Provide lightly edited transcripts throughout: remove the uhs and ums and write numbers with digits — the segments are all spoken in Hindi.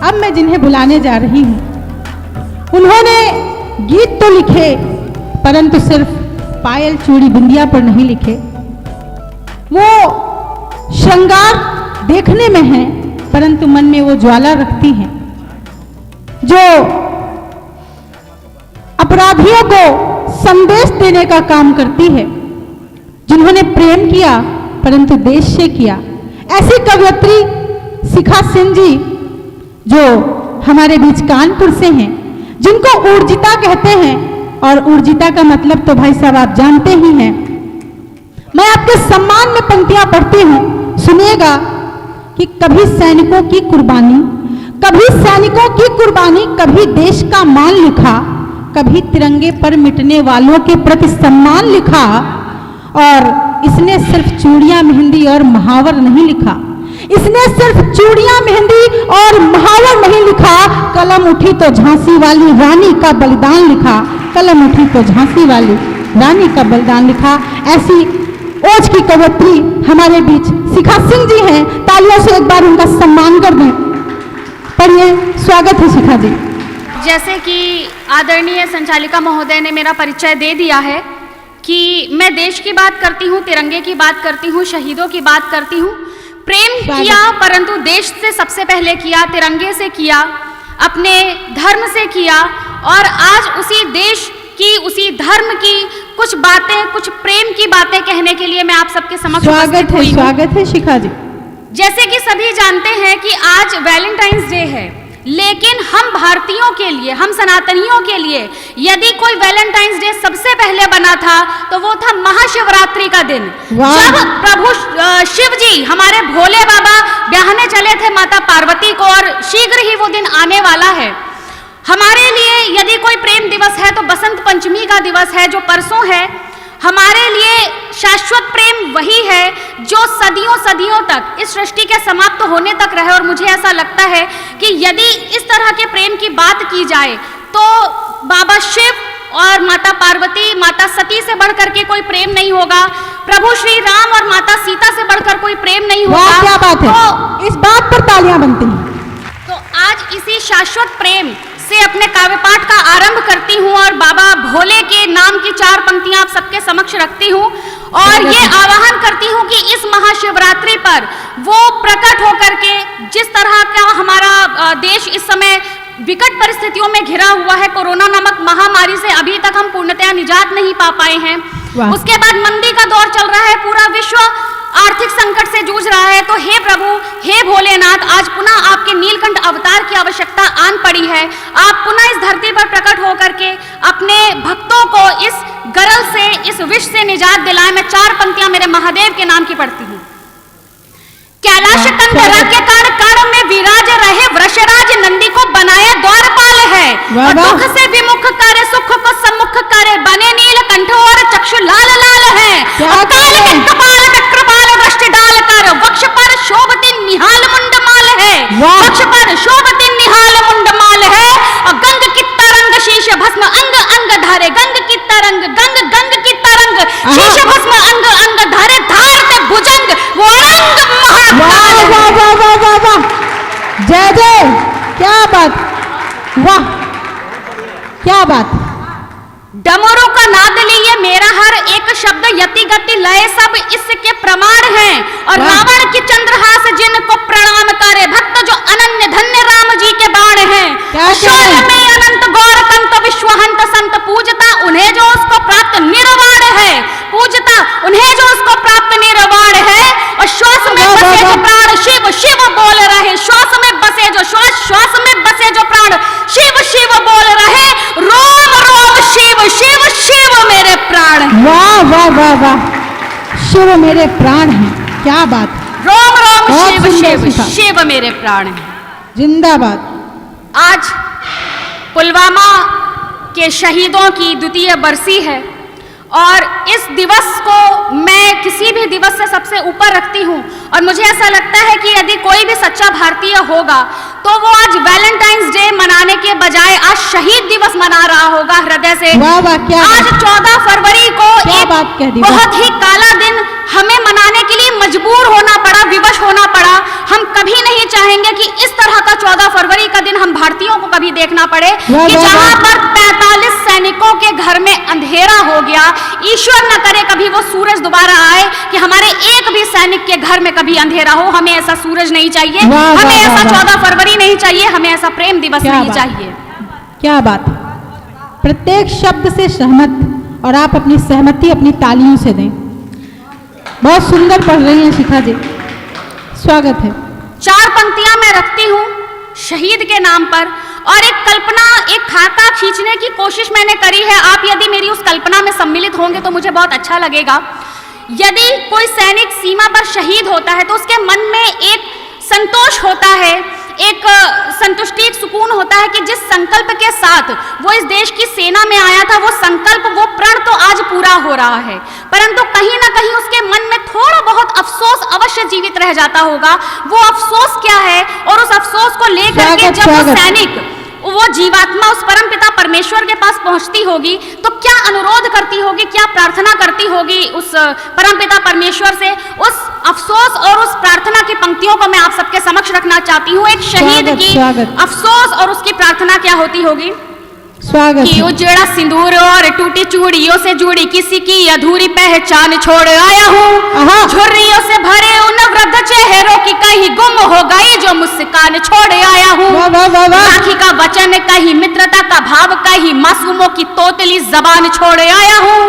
अब मैं जिन्हें बुलाने जा रही हूँ, उन्होंने गीत तो लिखे परंतु सिर्फ पायल चूड़ी बिंदिया पर नहीं लिखे। वो श्रृंगार देखने में है परंतु मन में वो ज्वाला रखती हैं, जो अपराधियों को संदेश देने का काम करती है, जिन्होंने प्रेम किया परंतु देश से किया। ऐसी कवयित्री शिखा सिंह जी जो हमारे बीच कानपुर से हैं, जिनको ऊर्जिता कहते हैं, और ऊर्जिता का मतलब तो भाई साहब आप जानते ही हैं। मैं आपके सम्मान में पंक्तियां पढ़ती हूं, सुनिएगा कि कभी सैनिकों की कुर्बानी, कभी सैनिकों की कुर्बानी, कभी देश का मान लिखा, कभी तिरंगे पर मिटने वालों के प्रति सम्मान लिखा। और इसने सिर्फ चूड़ियां मेहंदी और महावर नहीं लिखा, इसने सिर्फ चूड़ियां मेहंदी और महावर नहीं लिखा, कलम उठी तो झांसी वाली रानी का बलिदान लिखा, कलम उठी तो झांसी वाली रानी का बलिदान लिखा। ऐसी ओज की कवयित्री हमारे बीच शिखा सिंह जी हैं, तालियों से एक बार उनका सम्मान कर दें। पढ़िए, स्वागत है शिखा जी। जैसे कि आदरणीय संचालिका महोदय ने मेरा परिचय दे दिया है कि मैं देश की बात करती हूँ, तिरंगे की बात करती हूँ, शहीदों की बात करती हूँ। प्रेम किया परंतु देश से सबसे पहले किया, तिरंगे से किया, अपने धर्म से किया, और आज उसी देश की, उसी धर्म की कुछ बातें, कुछ प्रेम की बातें कहने के लिए मैं आप सबके समक्ष स्वागत है शिखा जी। जैसे कि सभी जानते हैं कि आज वैलेंटाइंस डे है, लेकिन हम भारतीयों के लिए, हम सनातनियों के लिए यदि कोई वैलेंटाइंस डे सबसे पहले बना था तो वो था महाशिवरात्रि का दिन, जब प्रभु शिव जी, हमारे भोले बाबा, ब्याहने चले थे माता पार्वती को, और शीघ्र ही वो दिन आने वाला है। हमारे लिए यदि कोई प्रेम दिवस है तो बसंत पंचमी का दिवस है, जो परसों है। हमारे लिए शाश्वत प्रेम वही है जो सदियों सदियों तक इस सृष्टि के समाप्त होने तक रहे। और मुझे ऐसा लगता है कि यदि इस तरह के प्रेम की बात की जाए तो बाबा शिव और माता पार्वती, माता सती से बढ़कर के कोई प्रेम नहीं होगा, प्रभु श्री राम और माता सीता से बढ़कर कोई प्रेम नहीं होगा। क्या बात है, तो इस बात पर तालियां बनती हैं। तो आज इसी शाश्वत प्रेम से अपने काव्य पाठ का आरंभ करती हूँ और बाबा भोले के नाम की 4 पंक्तियां आप सबके समक्ष रखती हूँ, और ये आह्वान करती हूँ कि इस महाशिवरात्रि पर वो प्रकट होकर के, जिस तरह का हमारा देश इस समय विकट परिस्थितियों में घिरा हुआ है, कोरोना नामक महामारी से अभी तक हम पूर्णतया निजात नहीं पा पाए हैं। उसके बाद मंदी का दौर चल रहा है, पूरा विश्व आर्थिक संकट से जूझ रहा है। तो हे प्रभु, हे भोलेनाथ, आज पुनः आपके नीलकंठ अवतार की आवश्यकता आन पड़ी है। आप पुनः इस धरती पर प्रकट होकर के अपने भक्तों को इस गरल से, इस विष से निजात दिलाएं। मैं 4 पंक्तियां मेरे महादेव के नाम की पढ़ती हूँ। कैलाश कंधरा के कण में विराज रहे वृषराज, नंदी को बनाए द्वारपाल है, और दुख से विमुख करे, सुख को सम्मुख करे, बने नीलकंठ और चक्षु लाल लाल है। कपाल कृपाल वृष्टि डाल कर, वक्ष पर शोभती निहाल मुंडमाल है, वक्ष पर शोभती निहाल मुंडमाल है, और गंग की तरंग शीश भस्म अंग अंग धारे, गंग की तरंग, गंग की तरंग शीश भस्म अंग अंग धारे, धारते भुजंग वो अंग महाकाल। वाह वाह वाह वाह वाह, जय जय, क्या बात, वाह क्या बात। डमरू का नाद लिए मेरा हर एक शब्द, यति गति लय सब इसके प्रमाण हैं, और रावण की चंद्रहास जिनको प्रणाम करे, भक्त जो अनन्य धन्य राम जी के बाण हैं। शौर्य में अनंत गौर कंत विश्वहंत संत, पूजता उन्हें जो उसको प्राप्त निर्वाण है, पूजता उन्हें जो उसको प्राप्त निर्वाण है। और श्वास में बसे जो प्राण शिव शिव बोल रहे, श्वास में बसे जो श्वास में बसे जो प्राण शिव शिव बोल रहे, रोम रोम शिव शिव शिव मेरे प्राण। वाह वाह वाह वाह, शिव मेरे प्राण हैं, क्या बात। रोम रोम शिव शिव शिव मेरे प्राण हैं, जिंदाबाद। आज पुलवामा के शहीदों की 2वीं बरसी है, और इस दिवस को मैं किसी भी दिवस से सबसे ऊपर रखती हूँ। और मुझे ऐसा लगता है कि यदि कोई भी सच्चा भारतीय होगा तो वो आज वैलेंटाइंस डे मनाने के बजाय आज शहीद दिवस मना रहा होगा हृदय से। वाह वाह, क्या आज 14 फरवरी को एक बहुत ही काला दिन हमें मनाने के लिए मजबूर होना पड़ा, विवश होना पड़ा। हम कभी नहीं चाहेंगे कि इस तरह का 14 फरवरी का कभी देखना पड़े वाह, कि वाह, जहां वाह। पर 45 सैनिकों के घर में अंधेरा हो गया, ईश्वर न करे कभी वो सूरज दोबारा आए कि हमारे एक भी सैनिक के घर में कभी अंधेरा हो। हमें ऐसा सूरज नहीं चाहिए, वाह, वाह, हमें ऐसा वाह, वाह। 14 फरवरी नहीं चाहिए, हमें ऐसा प्रेम दिवस क्या नहीं बात। चाहिए। क्या बात है। प्रत्येक शब्द से सहमत, और आप अपनी सहमति अपनी तालियों से दें। बहुत सुंदर पढ़ रही हैं शिखा जी, स्वागत है। 4 पंक्तियां मैं रखती हूँ शहीद के नाम पर, और एक कल्पना, एक खाका खींचने की कोशिश मैंने करी है। आप यदि मेरी उस कल्पना में सम्मिलित होंगे तो मुझे बहुत अच्छा लगेगा। यदि कोई सैनिक सीमा पर शहीद होता है तो उसके मन में एक संतोष होता है, एक संतुष्टि, एक सुकून होता है कि जिस संकल्प के साथ वो इस देश की सेना में आया था, वो संकल्प, वो प्रण तो आज पूरा हो रहा है, परंतु कहीं ना कहीं उसके मन में थोड़ा बहुत अफसोस अवश्य जीवित रह जाता होगा। वो अफसोस क्या है, और उस अफसोस को लेकर के जब वो सैनिक, वो जीवात्मा उस परमपिता परमेश्वर के पास पहुंचती होगी तो क्या अनुरोध करती होगी, क्या प्रार्थना करती होगी उस परमपिता परमेश्वर से। उस अफसोस और उस प्रार्थना की पंक्तियों को मैं आप सबके समक्ष रखना चाहती हूँ। एक शहीद की अफसोस और उसकी प्रार्थना क्या होती होगी। स्वागत कि उजड़ा सिंदूर और टूटी चूड़ियों से जुड़ी किसी की अधूरी पहचान छोड़ आया हूँ। झुर्रियों से भरे उन वृद्ध चेहरों की कहीं गुम हो गई जो मुस्कान छोड़ आया हूँ। राखी का वचन कहीं मित्रता का भाव कहीं मासूमों की तोतली जबान छोड़ आया हूँ।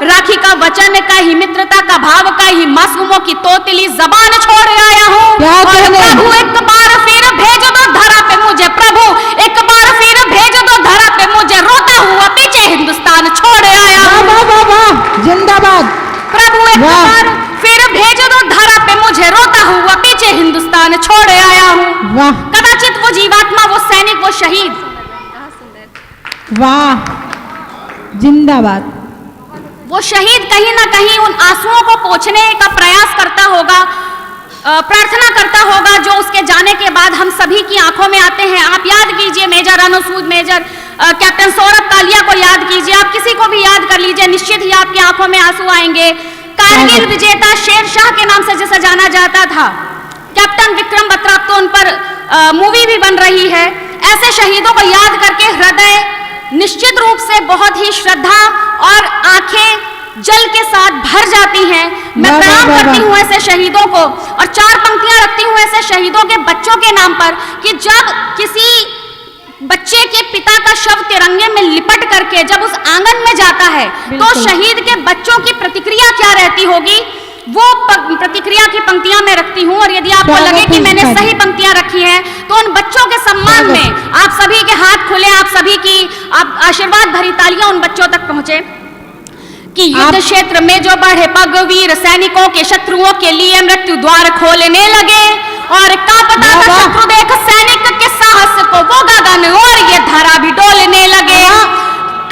राखी का वचन कहीं मित्रता का भाव कहीं मासूमों की तोतली जबान छोड़ आया हूँ। और प्रभु एक बार फिर भेज दो धरा पे मुझे, प्रभु एक बार फिर भेज दो धरा पे मुझे, रोता हुआ पीछे हिंदुस्तान छोड़ आया हूँ। जिंदाबाद। प्रभु एक बार फिर भेज दो धरा पे मुझे, रोता हुआ पीछे हिंदुस्तान छोड़ आया हूँ। वाह, कदाचित वो जीवात्मा, वो सैनिक, वो शहीद, वाह, जिंदाबाद, वो शहीद कहीं ना कहीं उन आंसुओं को पोंछने का प्रयास करता होगा, प्रार्थना करता होगा जो उसके जाने के बाद हम सभी की आंखों में आते हैं। आप याद कीजिए major Anusud, major captain Saurabh Kalia को याद कीजिए, आप किसी को भी याद कर लीजिए, निश्चित ही आपकी आंखों में आंसू आएंगे। कारगिल विजेता शेर शाह के नाम से जिसे जाना जाता था, कैप्टन विक्रम बत्रा, तो उन पर मूवी भी बन रही है। ऐसे शहीदों को याद करके हृदय निश्चित रूप से बहुत ही श्रद्धा और आंखें जल के साथ भर जाती हैं। मैं प्रणाम करती हूँ ऐसे शहीदों को, और 4 पंक्तियां रखती हूँ ऐसे शहीदों के बच्चों के नाम पर कि जब किसी बच्चे के पिता का शव तिरंगे में लिपट करके जब उस आंगन में जाता है तो शहीद के बच्चों की प्रतिक्रिया क्या रहती होगी, वो प्रतिक्रिया की पंक्तियां मैं रखती हूँ। और यदि आपको लगे कि मैंने सही पंक्तियां रखी हैं तो उन बच्चों के सम्मान में आप सभी के हाथ खुले, आप सभी की आप आशीर्वाद भरी तालियां उन बच्चों तक पहुंचे कि युद्ध क्षेत्र में जो बढ़े पग वीर सैनिकों के शत्रुओं के लिए मृत्यु द्वार खोलने लगे, और कांपता था शत्रु देख सैनिक के साहस को वो गगन और ये धरा भी डोलने लगे।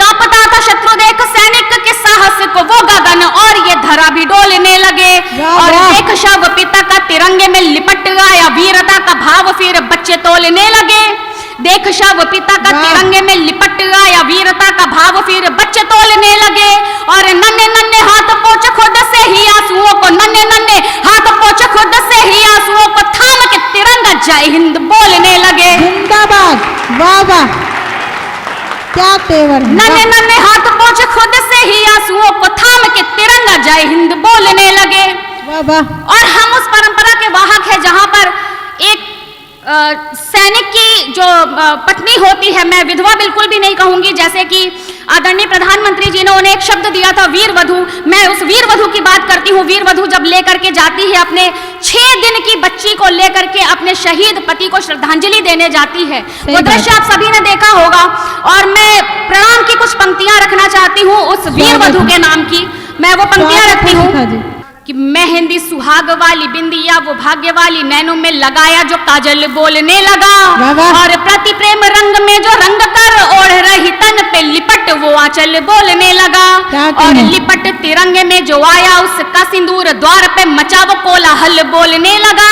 कांपता था शत्रु देख सैनिक के साहस को वो गगन और ये धरा भी डोलने लगे। और देख शव पिता का तिरंगे में लिपट आया, वीरता का भाव फिर बच्चे तोलने लगे। देख शव पिता का तिरंगे में लिपट आया, वीरता का भाव फिर बच्चे तोलने लगे। और नन्हे नन्हे हाथ पोंछ खुद से ही आंसुओं को, नन्हे नन्हे हाथ पोंछ खुद से ही आंसुओं को थाम के तिरंगा जय हिंद बोलने लगे। जिंदाबाद, वाह वाह, क्या तेवर। नन्हे नन्हे हाथ पोंछ खुद से ही आंसुओं को थाम के तिरंगा जय हिंद बोलने लगे। वाह वाह। और हम उस परंपरा के वाहक हैं जहां पर एक सैनिक की जो पत्नी होती है, मैं विधवा बिल्कुल भी नहीं कहूंगी, जैसे कि आदरणीय प्रधानमंत्री जी ने उन्हें एक शब्द दिया था वीर वधू, मैं उस वीर वधू की बात करती हूँ। वीर वधू जब लेकर के जाती है अपने 6 दिन की बच्ची को लेकर के अपने शहीद पति को श्रद्धांजलि देने जाती है, वो दृश्य आप सभी ने देखा होगा। और मैं प्रणाम की कुछ पंक्तियां रखना चाहती हूँ उस वीर वधू के नाम की। मैं वो पंक्तियां रखती हूँ कि मेहंदी सुहाग वाली बिंदिया वो भाग्य वाली नैनों में लगाया जो काजल बोलने लगा। और प्रति प्रेम रंग में जो रंग कर ओढ़ रही तन पे लिपट वो आंचल बोलने लगा। और लिपट तिरंगे में जो आया उसका सिंदूर द्वार पे मचा वो कोलाहल बोलने लगा।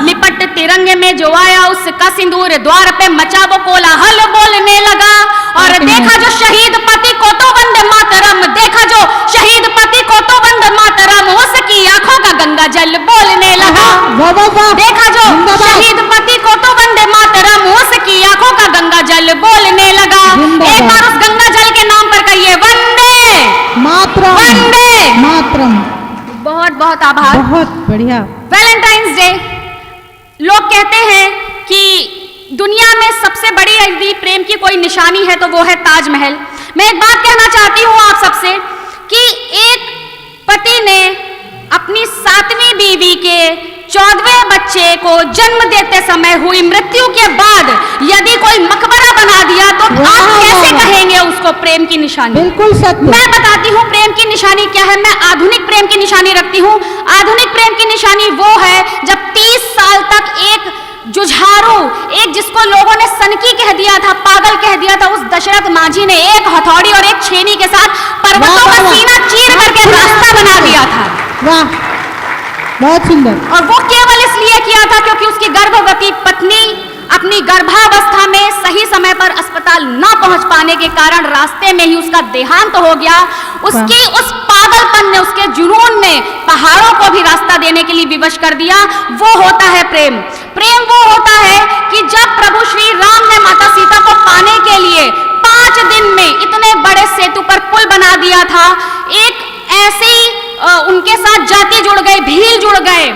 लिपट तिरंगे में जो आया उसका सिंदूर द्वार पे मचा वो कोलाहल बोलने लगा। और देखा जो शहीद पति को तो वंदे मातरम, देखा जो शहीद पति को तो वंदे मातरम, उसकी आंखों का गंगा जल बोलने लगा। देखा जो शहीद पति को तो वंदे मातरम, उसकी आंखों का गंगा जल मातरम। बहुत बहुत आभार। बहुत बढ़िया। वैलेंटाइंस डे, लोग कहते हैं कि दुनिया में सबसे बड़ी यदि प्रेम की कोई निशानी है तो वो है ताजमहल। मैं एक बात कहना चाहती हूँ आप सबसे कि एक पति ने अपनी 7वीं बीवी के 14वें बच्चे को जन्म देते समय हुई मृत्यु के बाद यदि कोई मकबरा बना दिया तो आप कैसे कहेंगे उसको प्रेम की निशानी? बिल्कुल सत्य। मैं बताती हूँ प्रेम की निशानी क्या है। मैं आधुनिक प्रेम की निशानी रखती हूँ। आधुनिक प्रेम की निशानी वो है जब 30 साल तक एक जुझारू, एक जिसको लोगों ने सनकी कह दिया था, पागल कह दिया था, उस दशरथ मांझी ने एक हथौड़ी और एक छेनी के साथ पर्वतों का सीना चीर करके रास्ता बना दिया था। वाह, बहुत सुंदर। और वो केवल इसलिए किया था क्योंकि उसकी गर्भवती पत्नी अपनी गर्भावस्था में सही समय पर अस्पताल न पहुंच पाने के कारण रास्ते में ही उसका देहांत हो गया। उसकी उस पागलपन ने, उसके जुनून ने पहाड़ों को भी रास्ता देने के लिए विवश कर दिया। वो होता है प्रेम। प्रेम वो होता है कि जब प्रभु श्री राम ने माता सीता को पाने के लिए 5 दिन में इतने बड़े सेतु पर पुल बना दिया था, एक ऐसे ही उनके साथ जाति जुड़ गए, भील जुड़ गए,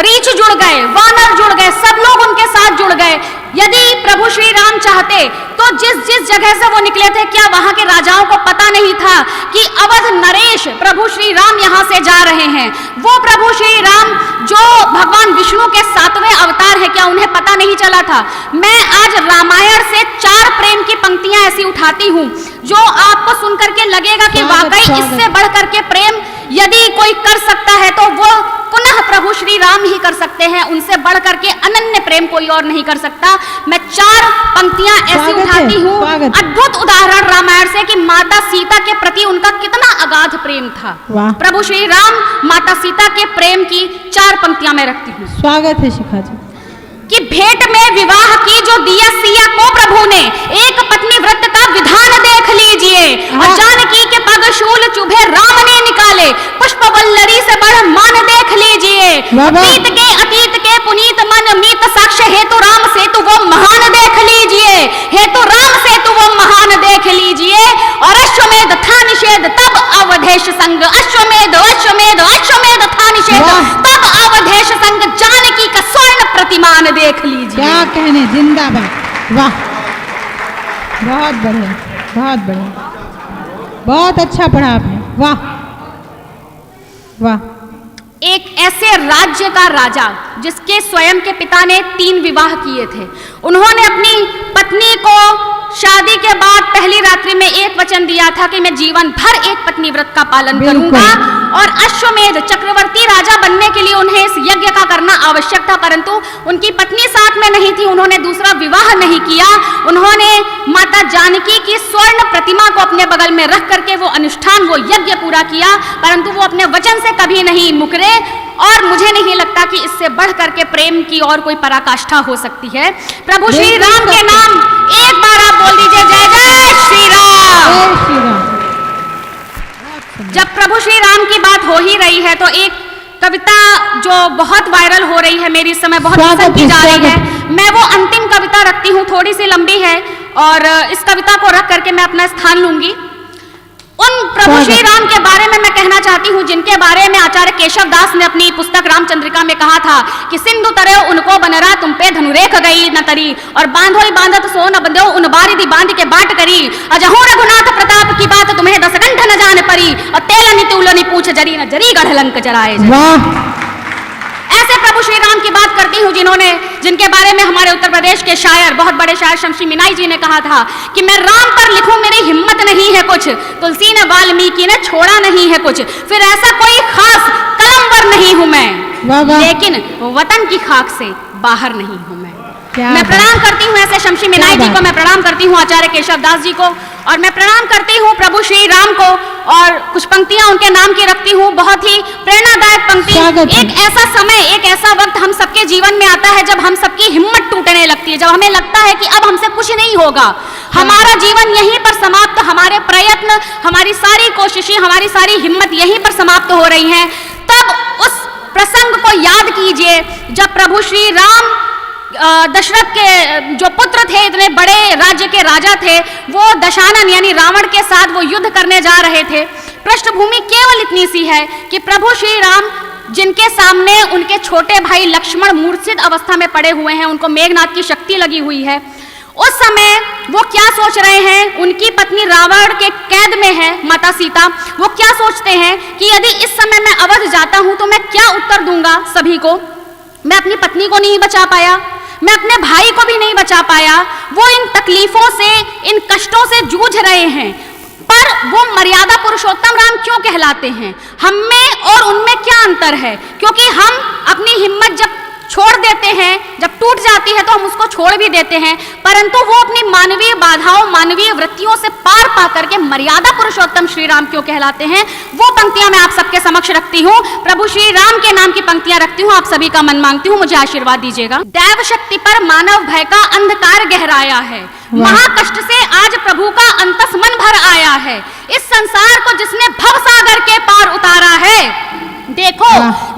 रीछ जुड़ गए, वानर जुड़ गए, सब लोग उनके साथ जुड़ गए। यदि प्रभु श्री राम चाहते तो जिस जिस जगह से वो निकले थे, क्या वहां के राजाओं को पता नहीं था कि अवध नरेश प्रभु श्री राम यहाँ से जा रहे हैं? वो प्रभु श्री राम जो भगवान विष्णु के 7वें अवतार है, क्या उन्हें पता नहीं चला था? मैं आज रामायण से 4 प्रेम की पंक्तियां ऐसी उठाती हूँ जो आपको सुनकर के लगेगा कि वाकई इससे बढ़ करके प्रेम यदि कोई कर सकता है तो वो पुनः प्रभु श्री राम ही कर सकते हैं। उनसे बढ़ करके अनन्य प्रेम कोई और नहीं कर सकता। मैं 4 पंक्तियां ऐसी उठाती हूँ, अद्भुत उदाहरण रामायण से कि माता सीता के प्रति उनका कितना अगाध प्रेम था। प्रभु श्री राम माता सीता के प्रेम की 4 पंक्तियां मैं रखती हूँ। स्वागत है शिखा जी। कि भेंट में विवाह की जो दिया सिया को प्रभु ने, एक पत्नी व्रत का विधान देख लीजिए। और जानकी के पग शूल चुभे राम ने निकाले, पुष्प वल्लरी से बड़ मान देख लीजिए। अतीत के पुनीत मन मीत साक्ष्य हेतु राम सेतु वो महान देख लीजिए। हेतु राम सेतु वो महान देख लीजिए। और अश्वमेध था निषेध तब अवधेश संग, अश्वमेध अश्वमेध अश्वमेध था निषेध तब अवधेश संग, जानकी का स्वर्ण प्रतिमान देख लीजिए। क्या कहने, जिंदाबाद। वाह, बहुत बढ़िया, बहुत बढ़िया, बहुत अच्छा पढ़ा आपने। वाह वाह। एक ऐसे राज्य का राजा जिसके स्वयं के पिता ने 3 विवाह किए थे, उन्होंने अपनी पत्नी को शादी के बाद पहली रात्रि में एक वचन दिया था कि मैं जीवन भर एक पत्नी व्रत का पालन करूंगा। और अश्वमेध चक्रवर्ती राजा बनने के लिए उन्हें इस यज्ञ का करना आवश्यक था, परंतु उनकी पत्नी साथ में नहीं थी, उन्होंने दूसरा विवाह नहीं किया। उन्होंने माता जानकी की स्वर्ण प्रतिमा को अपने बगल में रख करके वो अनुष्ठान, वो यज्ञ पूरा किया, परंतु वो अपने वचन से कभी नहीं मुकरे। और मुझे नहीं लगता कि इससे बढ़ करके प्रेम की और कोई पराकाष्ठा हो सकती है। प्रभु श्री राम के नाम एक बार आप बोल दीजिए, जय जय श्री राम। जब प्रभु श्री राम की बात हो ही रही है तो एक कविता जो बहुत वायरल हो रही है, मेरी इस समय बहुत पसंद की जा रही है, मैं वो अंतिम कविता रखती हूँ, थोड़ी सी लंबी है और इस कविता को रख करके मैं अपना स्थान लूंगी। उन प्रभु श्री राम के बारे में मैं कहना चाहती हूँ जिनके बारे में आचार्य केशव दास ने अपनी पुस्तक रामचंद्रिका में कहा था कि सिंधु तरे उनको बनरा तुम पे धनुरेख गई न तरी, और बांधो ही बांधत सो न बंधो उन बारिदी बांध के बाट करी, अजहू रघुनाथ प्रताप की बात तुम्हें 10 कंठ न जान परी, और तेलनी तुलनी पूछ जरी न जरी गढ़लंक जराए। ऐसे प्रभु श्री राम की बात करती हूँ जिनके बारे में हमारे उत्तर प्रदेश के शायर, बहुत बड़े शायर शमशी मीनाई जी ने कहा था कि मैं राम पर लिखूं मेरी हिम्मत नहीं है कुछ, तुलसी ने वाल्मीकि ने छोड़ा नहीं है कुछ, फिर ऐसा कोई खास कलमवर नहीं हूं मैं, लेकिन वतन की खाक से बाहर नहीं हूं मैं। मैं प्रणाम करती हूँ ऐसे शमशी मीनाई जी को, मैं प्रणाम करती हूँ आचार्य केशव दास जी को, और मैं प्रणाम करती हूँ प्रभु श्री राम को। और कुछ पंक्तियां उनके नाम की रखती हूँ, बहुत ही प्रेरणादायक पंक्ति। एक ऐसा समय, एक ऐसा वक्त हम सबके जीवन में आता है जब हम सबकी हिम्मत टूटने लगती है, जब हमें लगता है कि अब हमसे कुछ नहीं होगा, हमारा जीवन यहीं पर समाप्त, हमारे प्रयत्न, हमारी सारी कोशिशें, हमारी सारी हिम्मत यहीं पर समाप्त हो रही हैं। तब उस प्रसंग को याद कीजिए जब प्रभु श्री राम दशरथ के जो पुत्र थे, इतने बड़े राज्य के राजा थे, वो दशानन यानी रावण के साथ वो युद्ध करने जा रहे थे। पृष्ठभूमि केवल इतनी सी है कि प्रभु श्री राम जिनके सामने उनके छोटे भाई लक्ष्मण मूर्छित अवस्था में पड़े हुए हैं, उनको मेघनाद की शक्ति लगी हुई है, उस समय वो क्या सोच रहे हैं, उनकी पत्नी रावण के कैद में है माता सीता, वो क्या सोचते हैं कि यदि इस समय मैं अवध जाता हूं तो मैं क्या उत्तर दूंगा सभी को। मैं अपनी पत्नी को नहीं बचा पाया, मैं अपने भाई को भी नहीं बचा पाया, वो इन तकलीफों से, इन कष्टों से जूझ रहे हैं, पर वो मर्यादा पुरुषोत्तम राम क्यों कहलाते हैं, हम में और उनमें क्या अंतर है। क्योंकि हम अपनी हिम्मत जब छोड़ देते हैं, जब टूट जाती है तो हम उसको छोड़ भी देते हैं, परंतु वो अपनी मानवीय बाधाओं, मानवीय वृत्तियों से पार पा करके मर्यादा पुरुषोत्तम श्री राम क्यों कहलाते हैं, वो पंक्तियां मैं आप सबके समक्ष रखती हूँ। प्रभु श्री राम के नाम की पंक्तियां रखती हूँ, आप सभी का मन मांगती हूँ, मुझे आशीर्वाद दीजिएगा। दैव शक्ति पर मानव भय का अंधकार गहराया है, महाकष्ट से आज प्रभु का अंतस मन भर आया है, इस संसार को जिसने भव सागर के पार उतारा है, देखो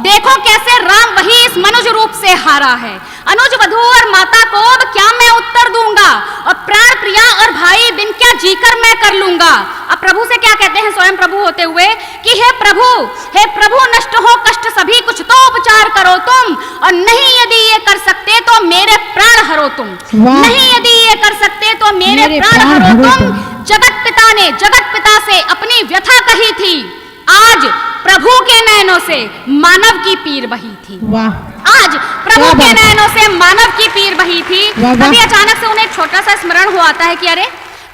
देखो कैसे राम वही इस मनुज रूप से हारा है। अनुज वधू और माता को अब क्या मैं उत्तर दूंगा, और प्राण प्रिया और भाई बिन क्या जीकर मैं कर लूंगा। अब प्रभु से क्या कहते हैं स्वयं प्रभु होते हुए कि हे प्रभु नष्ट हो कष्ट सभी कुछ तो उपचार करो तुम, और नहीं यदि ये कर सकते तो मेरे प्राण हरो तुम, नहीं यदि ये कर सकते तो मेरे प्राण हरो तुम। जगत पिता से अपनी व्यथा कही थी, आज प्रभु के नयनों से मानव की पीर बही थी। आज प्रभु के नयनों से मानव की पीर बही थी। तभी अचानक से उन्हें एक छोटा सा स्मरण हुआ आता है कि अरे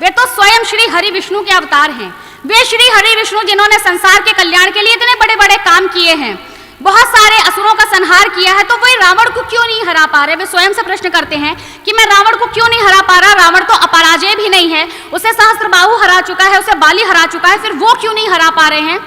वे तो स्वयं श्री हरि विष्णु के अवतार हैं, वे श्री हरि विष्णु जिन्होंने संसार के कल्याण के लिए इतने बड़े बड़े काम किए हैं, बहुत सारे असुरों का संहार किया है, तो वे रावण को क्यों नहीं हरा पा रहे। वे स्वयं से प्रश्न करते हैं कि मैं रावण को क्यों नहीं हरा पा रहा, रावण तो अपराजय भी नहीं है, उसे सहस्त्रबाहु हरा चुका है, उसे बाली हरा चुका है, फिर वो क्यों नहीं हरा पा रहे हैं।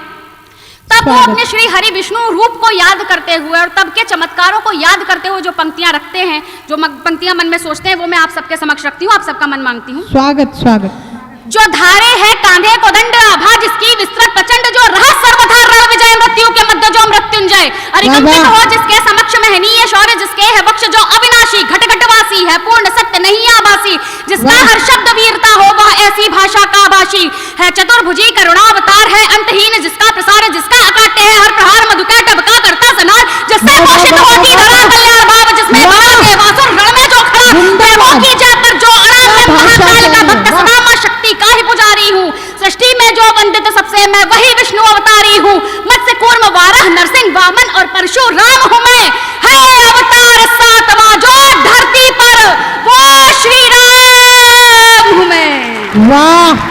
तब वो अपने श्री हरि विष्णु रूप को याद करते हुए और तब के चमत्कारों को याद करते हुए जो पंक्तियां रखते हैं, जो पंक्तियां मन में सोचते हैं, वो मैं आप सबके समक्ष रखती हूँ, आप सबका मन मांगती हूँ। स्वागत। जो धारे है कांधे को दंड आभा, जिसकी विस्तृत प्रचंड जो रह सर्वथा रण विजय, मृत्यु के मध्य जो मृत्युंजय, अरिकंपित हो जिसके समक्ष महनीय शौर्य, जिसके है वक्ष जो अविनाशी, घट घटवासी है पूर्ण सत्य नहीं आभासी, जिसका हर शब्द वीरता हो वह ऐसी भाषा का भाषी है, चतुर्भुजी करुणावतार है अंतहीन, जिसका प्रसार जिसका अकाट्य है, हर प्रहार मधुकै टबका करता सनार, जिससे पोषित होती धरा कल्याण भाव, जिसमें बड़ा देवासुर रण में जो खड़ा, देवों की जाकर जो अड़ा, मैं महाकाल का भक्त सदा मां शक्ति का ही पुजारी हूँ, सृष्टि में जो वंदित सबसे मैं वही विष्णु अवतारी हूँ, मत्स्य कूर्म वाराह नरसिंह वामन और परशुराम हूँ मैं, है अवतार सातवां जो धरती पर वो श्री राम हूँ मैं। वाह,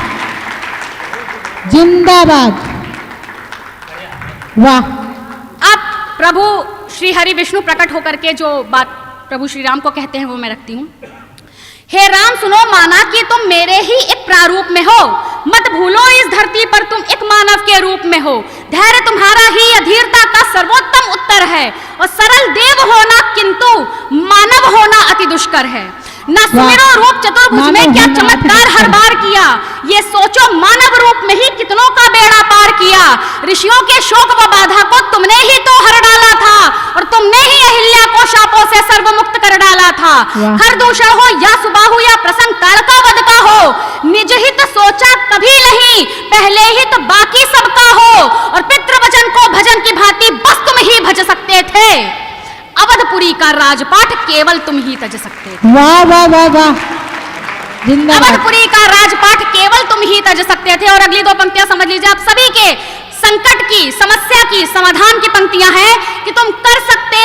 जिंदाबाद, वाह। अब प्रभु श्री हरि विष्णु प्रकट होकर के जो बात प्रभु श्री राम को कहते हैं वो मैं रखती हूँ। हे राम सुनो माना कि तुम मेरे ही एक प्रारूप में हो, मत भूलो इस धरती पर तुम एक मानव के रूप में हो, धैर्य तुम्हारा ही अधीरता का सर्वोत्तम उत्तर है, और सरल देव होना किंतु मानव होना अति दुष्कर है। न सुमिरो रूप चतुर्भुज में क्या चमत्कार हर बार किया, ये सोचो मानव रूप में ही कितनों का बेड़ा पार किया, ऋषियों के शोक व बाधा को तुमने ही तो हर डाला था, और तुमने ही अहिल्या को शापों से सर्वमुक्त कर डाला था। हर दूषण हो या सुबाहु या प्रसंग ताड़का वध का हो, निज हित सोचा कभी नहीं, पहले हित बाकी सबका हो, और पितृवचन को भजन की भांति बस तुम ही भज सकते थे, अवधपुरी का राजपाट केवल तुम ही तज सकते थे। वाह वाह वाह वाह, जिंदाबाद। अवधपुरी का राजपाट केवल तुम ही तज सकते थे। और अगली दो पंक्तियां समझ लीजिए, आप सभी के संकट की, समस्या की समाधान की पंक्तियां हैं कि तुम कर सकते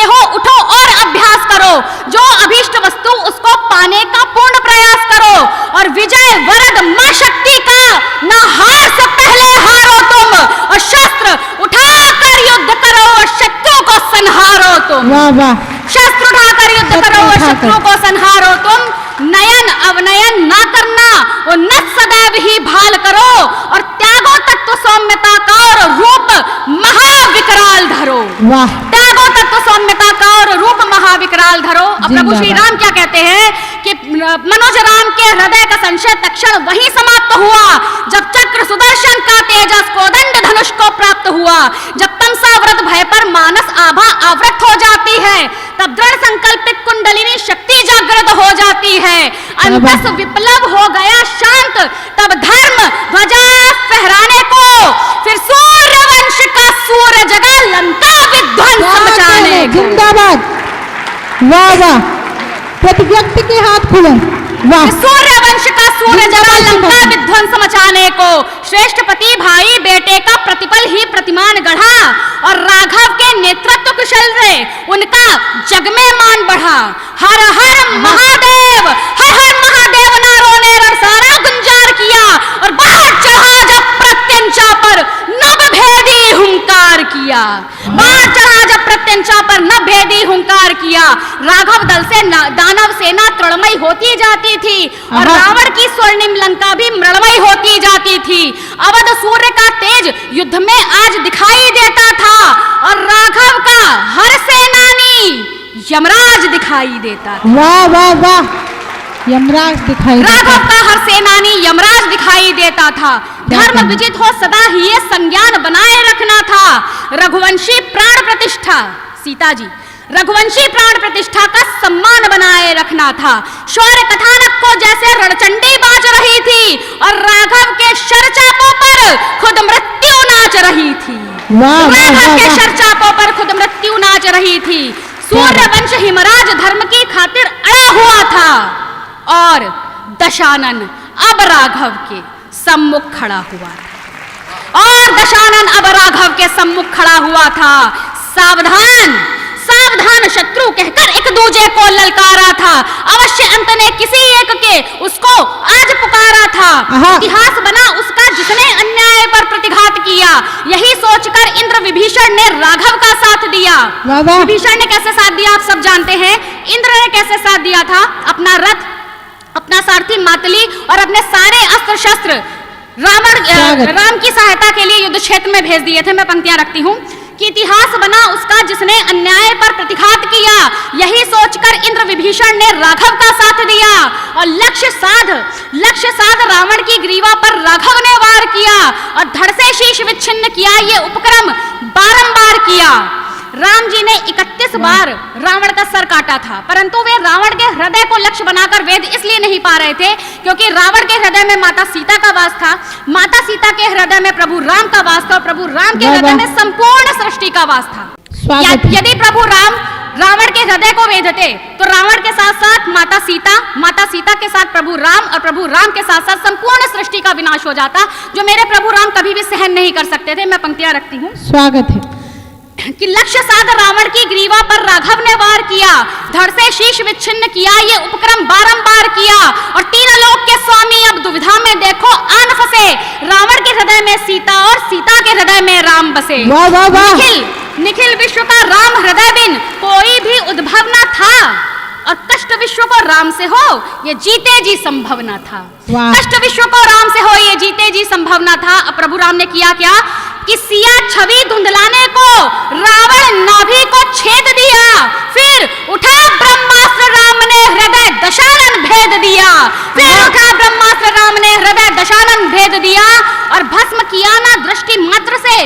हो, उठो और अभ्यास करो, जो अभीष्ट वस्तु उसको पाने का पूर्ण प्रयास करो, और विजय वरद मां शक्ति का, ना हार से पहले हारो तुम, और शस्त्र उठाकर युद्ध करो और शत्रुओं को संहारो तुम। वाह वाह, शस्त्र उठाकर युद्ध करो और शत्रुओं को संहारो तुम, नयन अवनयन ना करना, और नत सदैव ही भाल करो, और त्यागो तत्व सौम्यता का और रूप महाविकराल धरो। वाह, त्यागो तत्व सौम्यता का और रूप महाविकराल धरो। अब प्रभु श्री राम क्या कहते हैं कि मनोज राम के हृदय का संशय तक्षण वही समाप्त हुआ, जब चक्र सुदर्शन का तेजस कोदंड धनुष को प्राप्त हुआ, जब तमसावृत भय पर मानस आभा आवृत हो जाती है, तब दृढ़ संकल्पित कुंडलिनी शक्ति जागृत हो जाती है, अंतस विप्लव हो गया शांत, तब धर्म ध्वजा फहराने को जिंदाबाद। वाह वाह, प्रति व्यक्ति के हाथ खुले। वाह, सूर्य वंश का सूर्य जला लंका विध्वंस मचाने को, श्रेष्ठ पति भाई बेटे का प्रतिपल ही प्रतिमान गढ़ा, और राघव के नेतृत्व कुशल से उनका जग में मान बढ़ा। हर हर महादेव, हर हर महादेव नारों ने रणसारा गुंजार किया, और बाढ़ चढ़ा जब प्रत्यंचा पर नभभेदी हुंकार किया। बाढ़ चढ़ा जब प्रत्यंचा पर नभभेदी हुंकार किया। राघव दल से दानव सेना तृणमयी होती जाती थी, और रावण की स्वर्णिम लंका भी मृणमयी होती जाती थी। अवध सूर्य का तेज युद्ध में आज दिखाई देता था, और राघव का हर सेनानी यमराज दिखाई देता था। वाह वाह वाह, यमराज दिखाई देता। राघव का हर सेनानी यमराज दिखाई देता था। धर्म विजित हो सदा ही ये संज्ञान बनाए रखना था। रघुवंशी प्राण प्रतिष्ठा, सीता जी, रघुवंशी प्राण प्रतिष्ठा का सम्मान बनाए रखना था। शौर्य कथानक को जैसे रणचंडी बाज रही थी, और राघव के शरचापों पर खुद मृत्यु नाच रही थी। राघव के शरचापों पर खुद मृत्यु नाच रही थी। सूर्य वंश हिमराज धर्म की खातिर अड़ा हुआ था, और दशानन अब राघव के सम्मुख खड़ा हुआ था, और दशानन अब राघव के सम्मुख खड़ा हुआ था। सावधान सावधान शत्रु कहकर एक दूजे को ललकारा था। अवश्य अंत ने किसी एक के उसको आज पुकारा था। इतिहास बना उसका जिसने अन्याय पर प्रतिघात किया। यही सोचकर इंद्र विभीषण ने राघव का साथ दिया। विभीषण ने कैसे साथ दिया आप सब जानते हैं। इंद्र ने कैसे साथ दिया था, अपना रथ, अपना सारथी मातली और अपने सारे अस्त्र शस्त्र राम की सहायता के लिए युद्ध क्षेत्र में भेज दिए थे। मैं पंक्तियां रखती हूँ कि इतिहास बना उसका जिसने अन्याय पर प्रतिघात किया। यही सोचकर इंद्र विभीषण ने राघव का साथ दिया, और लक्ष्य साध रावण की ग्रीवा पर राघव ने वार किया, और धड़ से शीश विच्छिन्न किया। ये उपक्रम बारंबार किया। राम जी ने 31 बार रावण का सर काटा था, परंतु वे रावण के हृदय को लक्ष्य बनाकर वेद इसलिए नहीं पा रहे थे क्योंकि रावण के हृदय में माता सीता का वास था, माता सीता के हृदय में प्रभु राम का वास था, और प्रभु राम के हृदय में संपूर्ण सृष्टि का वास था। यदि प्रभु राम रावण के हृदय को वेधते तो रावण के साथ साथ माता सीता के साथ प्रभु राम, और प्रभु राम के साथ साथ संपूर्ण सृष्टि का विनाश हो जाता, जो मेरे प्रभु राम कभी भी सहन नहीं कर सकते थे। मैं पंक्तियां रखती हूँ। स्वागत है। कि लक्ष्य साध रावण की ग्रीवा पर राघव ने वार किया, धड़ से शीश विच्छिन्न किया। ये उपक्रम बारंबार किया, और तीन लोक के स्वामी अब दुविधा में देखो आन फंसे। रावण के हृदय में सीता और सीता के हृदय में राम बसे। वाह वाह वाह। निखिल विश्व का राम हृदय बिन कोई भी उद्भव न था, और कष्ट विश्व को राम से हो ये जीते जी संभव न था। कष्ट विश्व को राम से हो ये जीते जी संभव न था। अब प्रभु राम ने किया क्या कि सिया छवि धुंधलाने को रावण नाभि को छेद दिया। फिर उठा ब्रह्मास्त्र, राम ने हृदय दशानन भेद दिया। फिर उठा ब्रह्मास्त्र, राम ने हृदय दशानन भेद दिया, और भस्म किया ना दृष्टि मात्र से,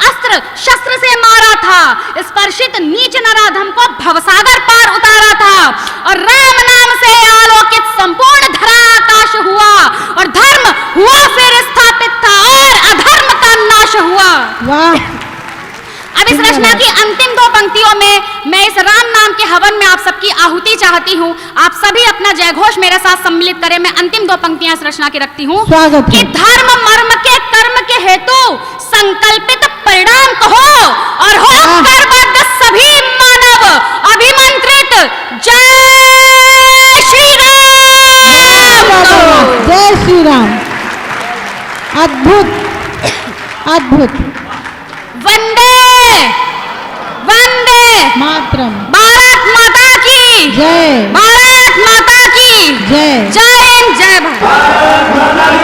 अस्त्र शस्त्र से मारा था। स्पर्शित नीच नराधम को भवसागर पार उतारा था, और राम नाम से आलोकित संपूर्ण धरा आकाश हुआ, और धर्म हुआ फिर स्थापित था, और अधर्म का नाश हुआ। वाह। अब इस रचना की अंतिम दो पंक्तियों में मैं इस राम नाम के हवन में आप सबकी आहुति चाहती हूँ। आप सभी अपना जय घोष मेरे साथ सम्मिलित करें। मैं अंतिम दो पंक्तियां इस रचना की रखती हूँ कि धर्म मर्म के कर्म के हेतु संकल्पित परिणाम कहो, और हो कर्मबद्ध सभी मानव अभिमंत्रित। जय श्री राम। जय श्री राम। अद्भुत अद्भुत। वंदे वंदे मातरम। भारत माता की जय। भारत माता की जय। जय हिंद, जय भारत।